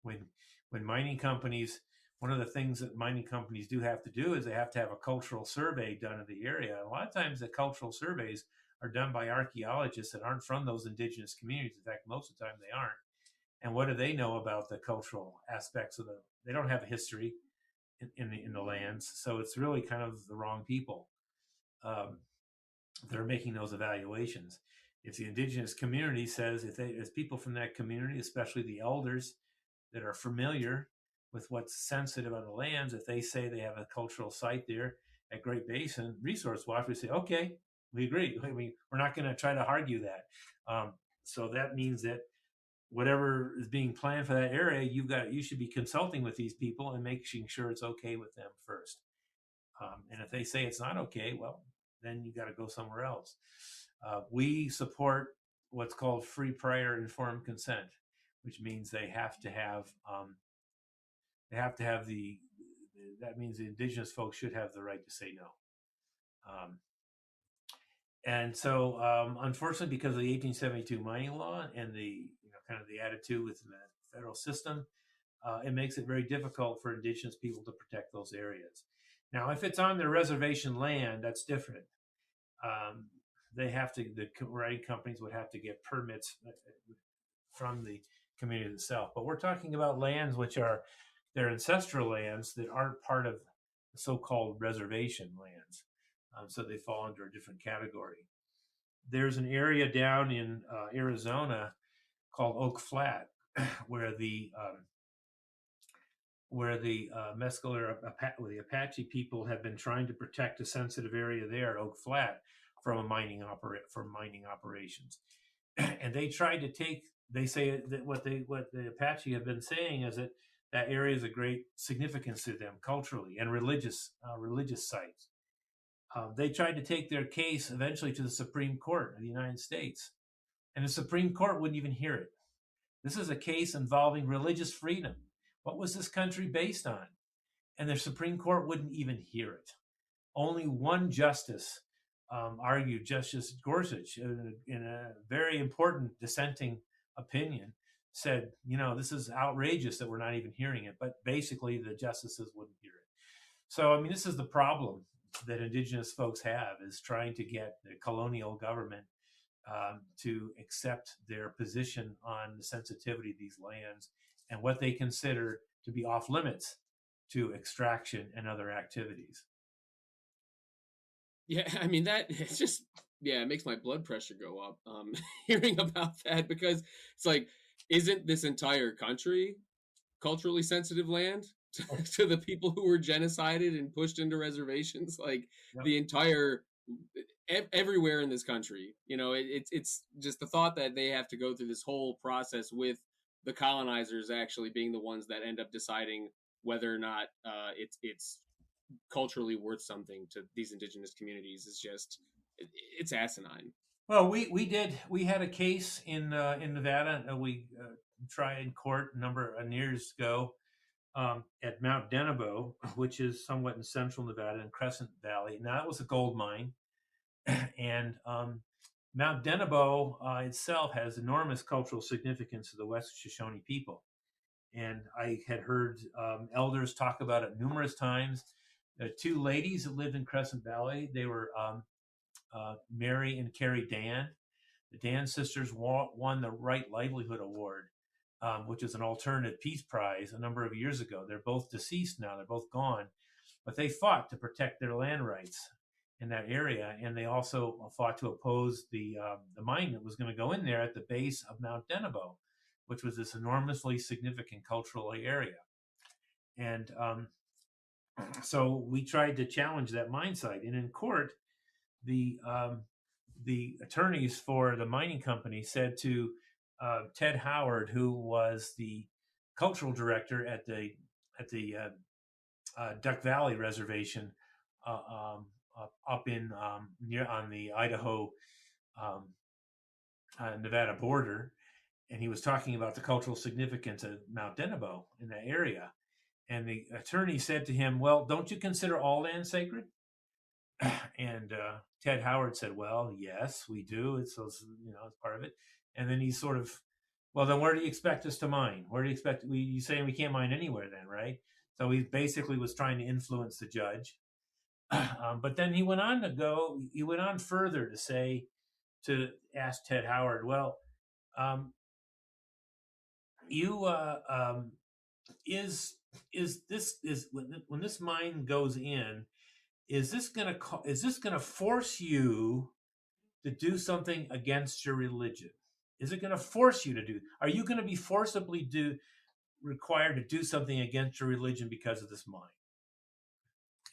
When mining companies, one of the things that mining companies do have to do is they have to have a cultural survey done of the area. A lot of times the cultural surveys are done by archaeologists that aren't from those indigenous communities. In fact, most of the time they aren't. And what do they know about the cultural aspects they don't have a history in the lands. So it's really kind of the wrong people that are making those evaluations. If the indigenous community says, if people from that community, especially the elders that are familiar with what's sensitive on the lands, if they say they have a cultural site there at Great Basin Resource Watch, we say, okay, we agree. We're not going to try to argue that. So that means that whatever is being planned for that area, you should be consulting with these people and making sure it's okay with them first. And if they say it's not okay, well, then you got to go somewhere else. We support what's called free, prior, informed consent, which means they have to have that means the indigenous folks should have the right to say no. And so, unfortunately, because of the 1872 mining law and the kind of the attitude within the federal system, it makes it very difficult for indigenous people to protect those areas. Now, if it's on their reservation land, that's different. The mining companies would have to get permits from the community itself. But we're talking about lands which are their ancestral lands that aren't part of the so-called reservation lands. So they fall under a different category. There's an area down in Arizona called Oak Flat, where the Mescaler, the Apache people have been trying to protect a sensitive area there, Oak Flat, from mining operations. And they tried to they say that what the Apache have been saying is that area is of great significance to them culturally and religious sites. They tried to take their case eventually to the Supreme Court of the United States, and the Supreme Court wouldn't even hear it. This is a case involving religious freedom. What was this country based on? And the Supreme Court wouldn't even hear it. Only one justice argued, Justice Gorsuch, in a very important dissenting opinion, said, this is outrageous that we're not even hearing it. But basically, the justices wouldn't hear it. So, I mean, this is the problem that indigenous folks have, is trying to get the colonial government to accept their position on the sensitivity of these lands and what they consider to be off limits to extraction and other activities. Yeah, I mean, it's just, it makes my blood pressure go up hearing about that, because it's like, isn't this entire country culturally sensitive land to the people who were genocided and pushed into reservations? Like, yep. The entire, everywhere in this country, it's just the thought that they have to go through this whole process with the colonizers actually being the ones that end up deciding whether or not it's culturally worth something to these indigenous communities is just, it's asinine. Well, we had a case in Nevada. We tried in court a number of years ago at Mount Denebo, which is somewhat in central Nevada in Crescent Valley. Now, it was a gold mine, and Mount Denebo itself has enormous cultural significance to the West Shoshone people. And I had heard elders talk about it numerous times. Two ladies that lived in Crescent Valley, they were Mary and Carrie Dan. The Dan sisters won the Right Livelihood Award, which is an alternative peace prize, a number of years ago. They're both deceased now. They're both gone. But they fought to protect their land rights in that area, and they also fought to oppose the mine that was going to go in there at the base of Mount Denebo, which was this enormously significant cultural area. And so we tried to challenge that mine site. And in court, the attorneys for the mining company said to Ted Howard, who was the cultural director at the Duck Valley Reservation up in near on the Idaho Nevada border, and he was talking about the cultural significance of Mount Denebo in that area. And the attorney said to him, "Well, don't you consider all land sacred?" And Ted Howard said, "Well, yes, we do. It's part of it." And then he sort of, "Well, then where do you expect us to mine? Where do you expect? You saying we can't mine anywhere then, right?" So he basically was trying to influence the judge. But then he went on further to ask Ted Howard, "Well, when this mine goes in, is this gonna force you to do something against your religion? Is it gonna force you to do? Are you gonna be forcibly required to do something against your religion because of this mine?"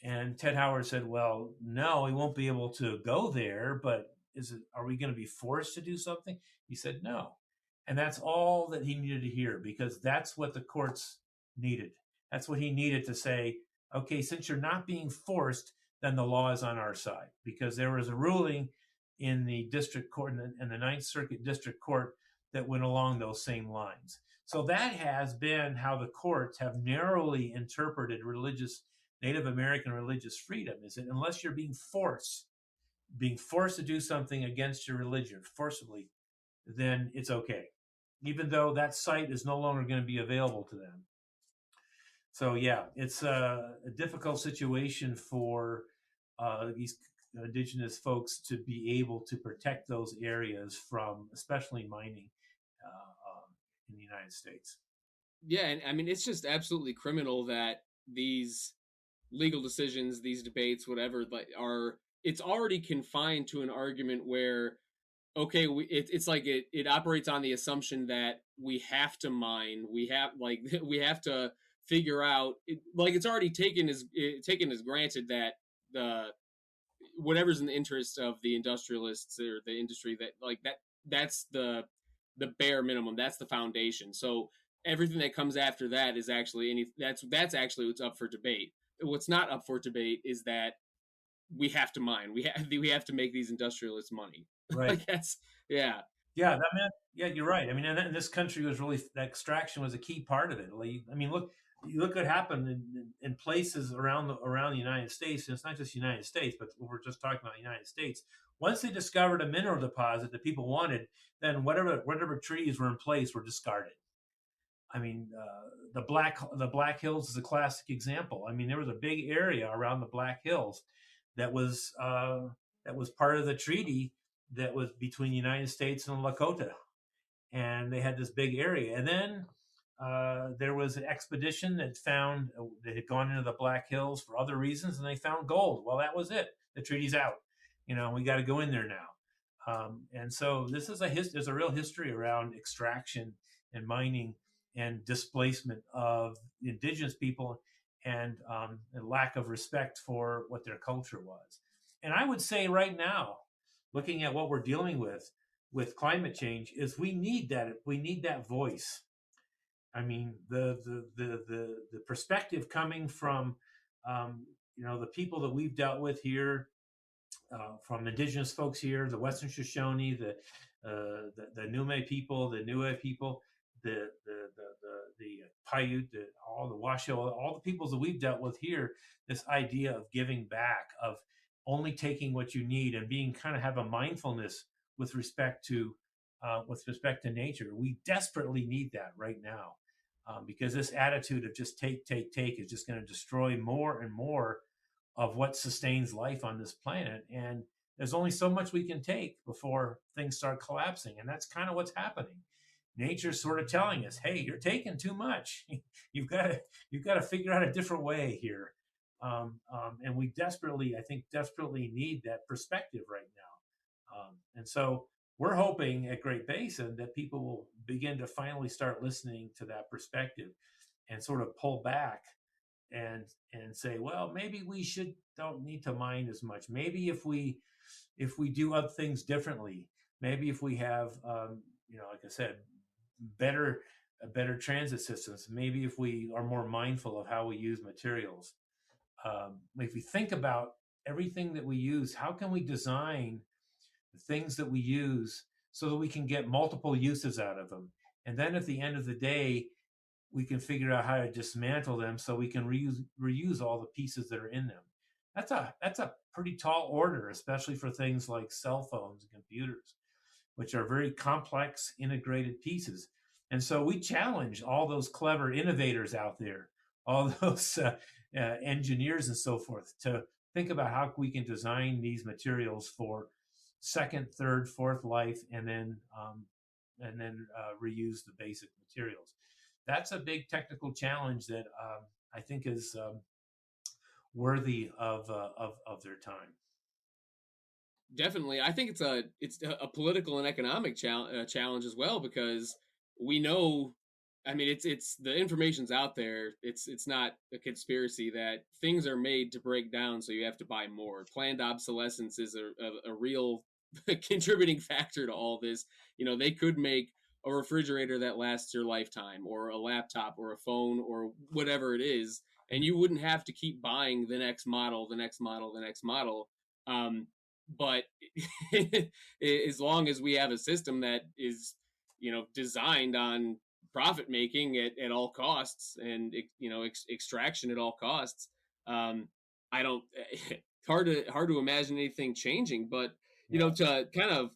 And Ted Howard said, "Well, no, we won't be able to go there, but are we going to be forced to do something?" He said, "No." And that's all that he needed to hear, because that's what the courts needed. That's what he needed to say, okay, since you're not being forced, then the law is on our side. Because there was a ruling in the district court, in the Ninth Circuit District Court, that went along those same lines. So that has been how the courts have narrowly interpreted Native American religious freedom, is that unless you're being forced to do something against your religion forcibly, then it's okay, even though that site is no longer going to be available to them. So yeah, it's a difficult situation for these indigenous folks to be able to protect those areas from, especially mining in the United States. Yeah, and I mean, it's just absolutely criminal that these legal decisions, these debates, whatever, it's already confined to an argument where, okay, it's like it operates on the assumption that we have to mine, we have to figure out, it's already taken as granted that whatever's in the interest of the industrialists or the industry, that's the bare minimum, that's the foundation. So everything that comes after that is actually that's actually what's up for debate. What's not up for debate is that we have to mine. We have to make these industrialists money. Right. Yeah. Yeah, that meant, yeah, you're right. I mean, and this country was really, that extraction was a key part of it. Like, I mean, look what happened in places around the United States. And it's not just the United States, but we're just talking about the United States. Once they discovered a mineral deposit that people wanted, then whatever treaties were in place were discarded. I mean, the Black Hills is a classic example. I mean, there was a big area around the Black Hills that was part of the treaty that was between the United States and Lakota, and they had this big area. And then there was an expedition that had gone into the Black Hills for other reasons, and they found gold. Well, that was it. The treaty's out. We got to go in there now. And so this is there's a real history around extraction and mining and displacement of indigenous people, and a lack of respect for what their culture was. And I would say right now, looking at what we're dealing with climate change, is we need that voice. I mean, the perspective coming from the people that we've dealt with here, from indigenous folks here, the Western Shoshone, the Nume people, the Niue people, the Paiute, all the Washoe, all the peoples that we've dealt with here. This idea of giving back, of only taking what you need, and being kind of have a mindfulness with respect to nature. We desperately need that right now, because this attitude of just take is just going to destroy more and more of what sustains life on this planet. And there's only so much we can take before things start collapsing. And that's kind of what's happening. Nature's sort of telling us, hey, you're taking too much. you've got to figure out a different way here. And we desperately need that perspective right now. And so we're hoping at Great Basin that people will begin to finally start listening to that perspective and sort of pull back and say, well, maybe we don't need to mine as much. Maybe if we do other things differently, maybe if we have like I said, better transit systems, maybe if we are more mindful of how we use materials, if we think about everything that we use, how can we design the things that we use so that we can get multiple uses out of them, and then at the end of the day we can figure out how to dismantle them so we can reuse all the pieces that are in them. That's a pretty tall order, especially for things like cell phones and computers, which are very complex integrated pieces. And so we challenge all those clever innovators out there, all those engineers and so forth, to think about how we can design these materials for second, third, fourth life, and then reuse the basic materials. That's a big technical challenge that I think is worthy of their time. Definitely, I think it's a political and economic challenge as well, because we know, I mean, it's the information's out there. It's not a conspiracy that things are made to break down, so you have to buy more. Planned obsolescence is a real contributing factor to all this. They could make a refrigerator that lasts your lifetime, or a laptop, or a phone, or whatever it is, and you wouldn't have to keep buying the next model, the next model, the next model. But as long as we have a system that is, designed on profit making at all costs, and extraction at all costs, I don't hard to imagine anything changing. But to kind of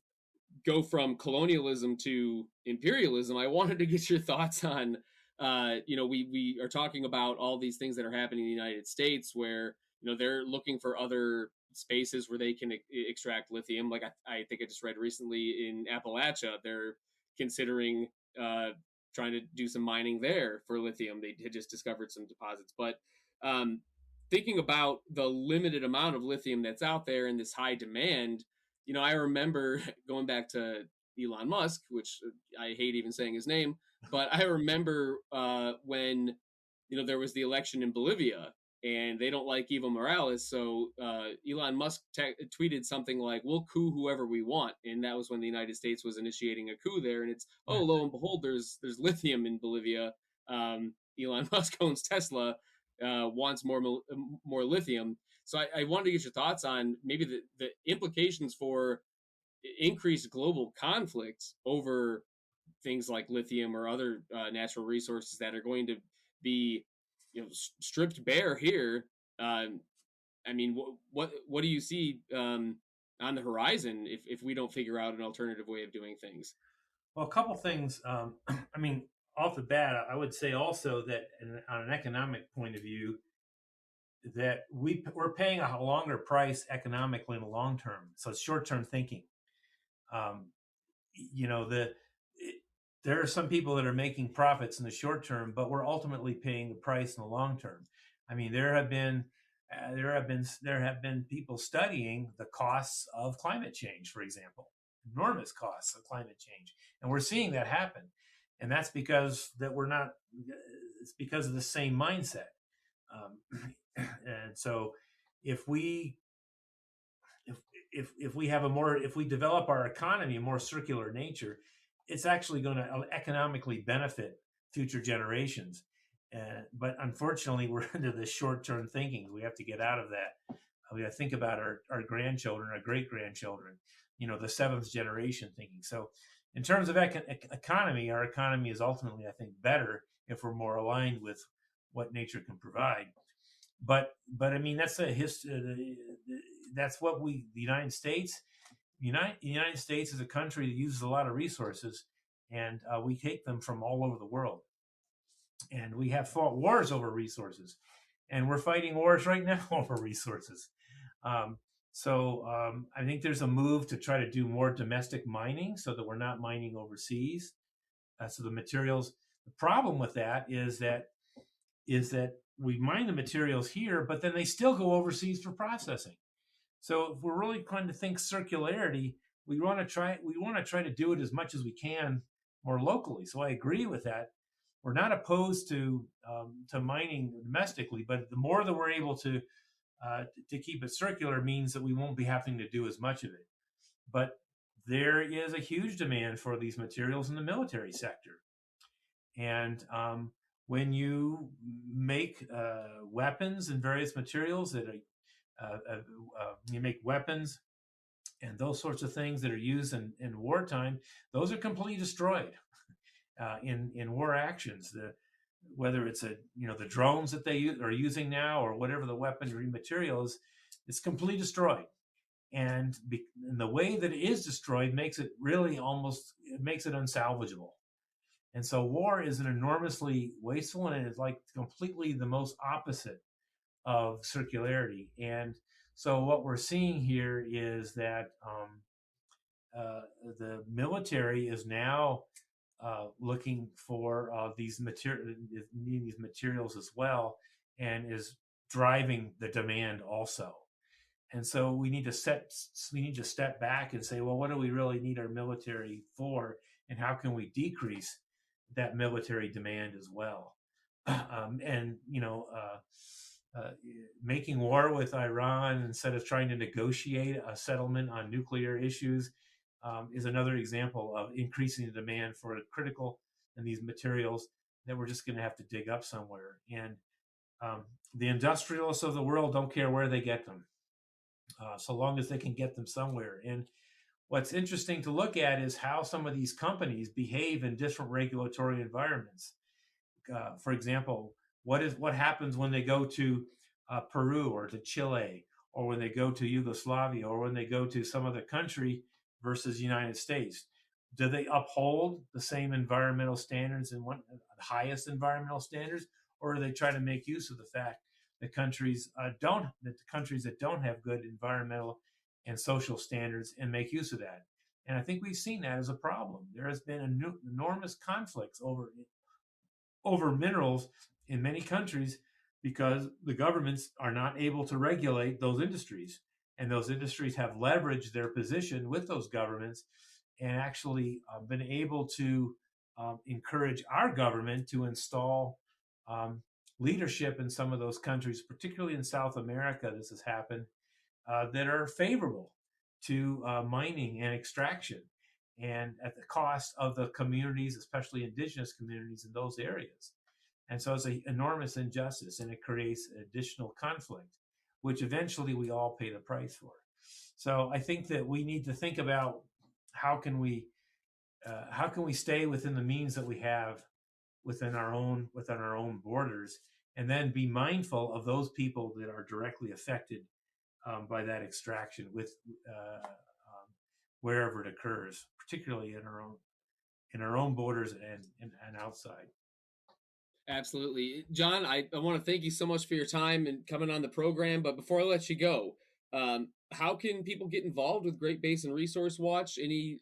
go from colonialism to imperialism, I wanted to get your thoughts on, we are talking about all these things that are happening in the United States, where they're looking for other spaces where they can extract lithium. Like I think I just read recently in Appalachia, they're considering trying to do some mining there for lithium. They had just discovered some deposits. But thinking about the limited amount of lithium that's out there and this high demand, I remember going back to Elon Musk, which I hate even saying his name, but I remember when there was the election in Bolivia, and they don't like Evo Morales. So Elon Musk tweeted something like, "We'll coup whoever we want," and that was when the United States was initiating a coup there. And it's lo and behold, there's lithium in Bolivia. Elon Musk owns Tesla, wants more lithium. So I wanted to get your thoughts on maybe the implications for increased global conflict over things like lithium or other natural resources that are going to be, stripped bare here. Um, I mean, what do you see on the horizon if we don't figure out an alternative way of doing things? Well, a couple things. I mean, off the bat, I would say also that on an economic point of view, that we're paying a longer price economically in the long term. So it's short term thinking. Um, you know, there are some people that are making profits in the short term, but we're ultimately paying the price in the long term. I mean, there have been people studying the costs of climate change, for example, enormous costs of climate change, and we're seeing that happen, and that's because that we're not. It's because of the same mindset, and so if we if we have if we develop our economy a more circular nature, it's actually going to economically benefit future generations. But unfortunately, we're into this short-term thinking. We have to get out of that. We have to think about our grandchildren, our great grandchildren, the seventh generation thinking. So, in terms of economy, our economy is ultimately, I think, better if we're more aligned with what nature can provide. But I mean, that's a history. That's what the United States. United States is a country that uses a lot of resources, and we take them from all over the world. And we have fought wars over resources, and we're fighting wars right now over resources. I think there's a move to try to do more domestic mining so that we're not mining overseas. So the materials. The problem with that is that we mine the materials here, but then they still go overseas for processing. So if we're really trying to think circularity, we want to try to do it as much as we can more locally. So I agree with that. We're not opposed to mining domestically, but the more that we're able to keep it circular means that we won't be having to do as much of it. But there is a huge demand for these materials in the military sector, and when you make weapons and various materials that you make weapons and those sorts of things that are used in wartime, those are completely destroyed in war actions. Whether it's the drones that they are using now or whatever the weaponry material is, it's completely destroyed. And the way that it is destroyed makes it really makes it unsalvageable. And so war is an enormously wasteful, and it's like completely the most opposite of circularity. And so what we're seeing here is that the military is now looking for these materials as well, and is driving the demand also. And so we need to step back and say, well, what do we really need our military for, and how can we decrease that military demand as well? Making war with Iran instead of trying to negotiate a settlement on nuclear issues is another example of increasing the demand for critical and these materials that we're just going to have to dig up somewhere. And the industrialists of the world don't care where they get them, so long as they can get them somewhere. And what's interesting to look at is how some of these companies behave in different regulatory environments. For example, what happens when they go to Peru or to Chile, or when they go to Yugoslavia, or when they go to some other country versus the United States? Do they uphold the same environmental standards and the highest environmental standards, or do they try to make use of the fact that countries that don't have good environmental and social standards and make use of that? And I think we've seen that as a problem. There has been enormous conflicts over minerals in many countries because the governments are not able to regulate those industries. And those industries have leveraged their position with those governments and actually been able to encourage our government to install leadership in some of those countries, particularly in South America. This has happened, that are favorable to mining and extraction, and at the cost of the communities, especially indigenous communities in those areas. And so it's an enormous injustice, and it creates additional conflict, which eventually we all pay the price for. So I think that we need to think about how can we stay within the means that we have within our own borders, and then be mindful of those people that are directly affected by that extraction with wherever it occurs, particularly in our own borders and outside. Absolutely. John, I want to thank you so much for your time and coming on the program. But before I let you go, how can people get involved with Great Basin Resource Watch? Any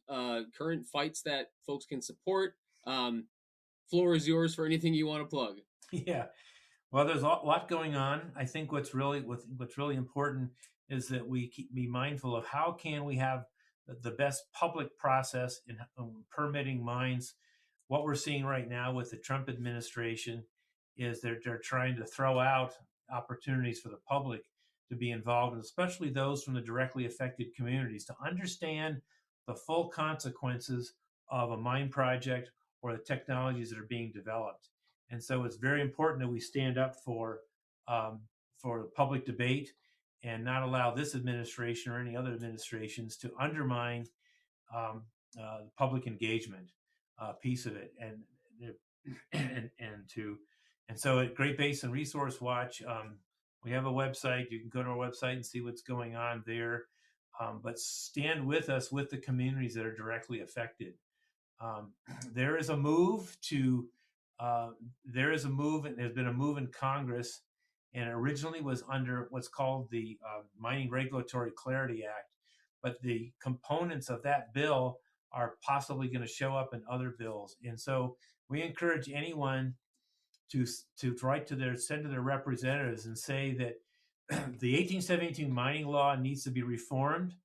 current fights that folks can support? Floor is yours for anything you want to plug. Yeah. Well, there's a lot going on. I think what's really important is that we be mindful of how can we have the best public process in permitting mines. What we're seeing right now with the Trump administration is they're trying to throw out opportunities for the public to be involved, and especially those from the directly affected communities, to understand the full consequences of a mine project or the technologies that are being developed. And so it's very important that we stand up for public debate and not allow this administration or any other administrations to undermine the public engagement piece of it. And so at Great Basin Resource Watch, we have a website. You can go to our website and see what's going on there. But stand with us, with the communities that are directly affected. There is a move, and there's been a move in Congress, and it originally was under what's called the Mining Regulatory Clarity Act. But the components of that bill are possibly going to show up in other bills. And so we encourage anyone to send to their representatives and say that the 1872 mining law needs to be reformed.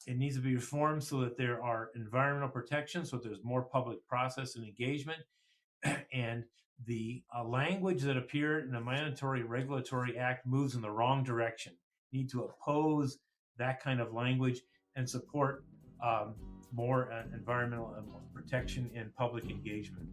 It needs to be reformed so that there are environmental protections, so that there's more public process and engagement. And the language that appeared in the Mining Regulatory Act moves in the wrong direction. You need to oppose that kind of language and support more environmental protection and public engagement.